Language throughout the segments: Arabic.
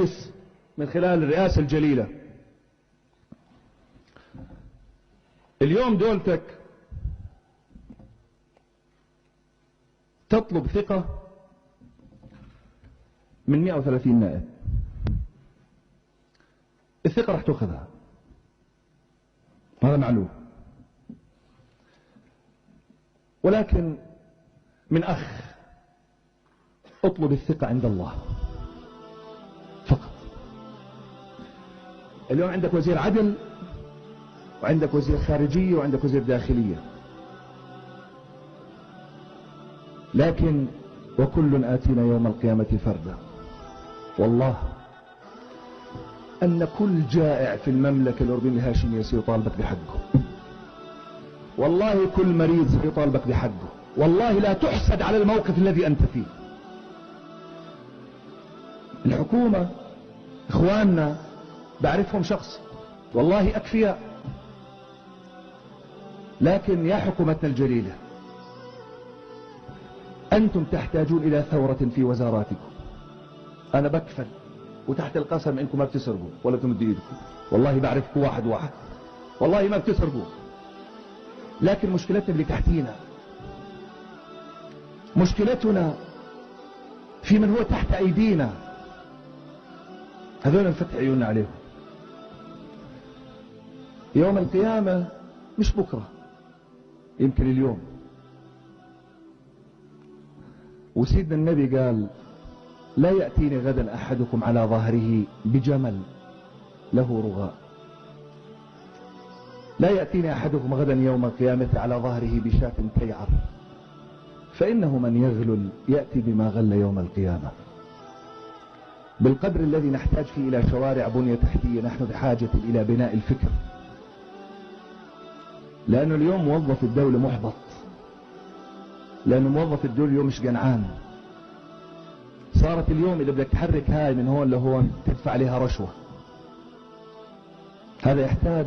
الرئيس من خلال الرئاسة الجليلة، اليوم دولتك تطلب ثقة من 130 نائب. الثقة راح تأخذها، هذا معلوم، ولكن من أخ اطلب الثقة عند الله فقط. اليوم عندك وزير عدل، وعندك وزير خارجية، وعندك وزير داخلية، لكن وكل آتينا يوم القيامة فردا. والله أن كل جائع في المملكة الأردنية الهاشمية سيطالبك بحقه، والله كل مريض سيطالبك بحقه، والله لا تحسد على الموقف الذي أنت فيه. الحكومة إخواننا بعرفهم شخص، والله أكفياء، لكن يا حكومتنا الجليلة أنتم تحتاجون إلى ثورة في وزاراتكم. أنا بكفل وتحت القسم إنكم ما بتسرقوا ولا تمدوا إيدكم، والله بعرفكم واحد واحد، والله ما بتسرقوا، لكن مشكلتنا اللي تحتينا، مشكلتنا في من هو تحت أيدينا، هذول نفتح عيوننا عليهم. يوم القيامة مش بكرة، يمكن اليوم. وسيدنا النبي قال لا يأتيني غدا أحدكم على ظهره بجمل له رغاء، لا يأتيني أحدكم غدا يوم القيامة على ظهره بشاة تيعر، فإنه من يغلل يأتي بما غل يوم القيامة. بالقدر الذي نحتاج فيه إلى شوارع بنية تحتية، نحن بحاجة إلى بناء الفكر، لأنه اليوم موظف الدولة محبط، لأنه موظف الدولة اليوم مش قنعان. صارت اليوم إذا بدك تحرك هاي من هون لهون تدفع عليها رشوة. هذا يحتاج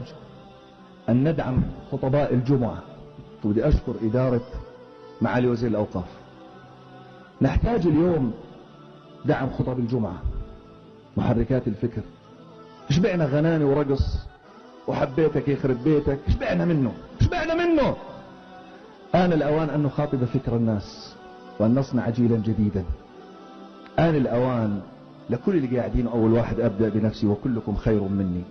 أن ندعم خطباء الجمعة، وبدي أشكر إدارة معالي وزير الأوقاف. نحتاج اليوم دعم خطب الجمعة، محركات الفكر. شبعنا غناني ورقص وحبيتك يخرب بيتك، شبعنا منه، شبعنا منه. آن الأوان أن نخاطب فكر الناس وأن نصنع جيلا جديدا. آن الأوان لكل اللي قاعدين، أول واحد أبدأ بنفسي وكلكم خير مني،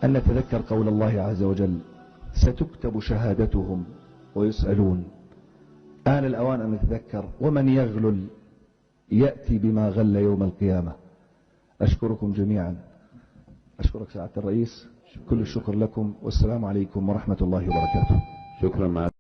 أن نتذكر قول الله عز وجل ستكتب شهادتهم ويسألون. آن الأوان أن نتذكر ومن يغلل يأتي بما غل يوم القيامة. أشكركم جميعا، أشكرك سعادة الرئيس، كل الشكر لكم، والسلام عليكم ورحمة الله وبركاته. شكرا.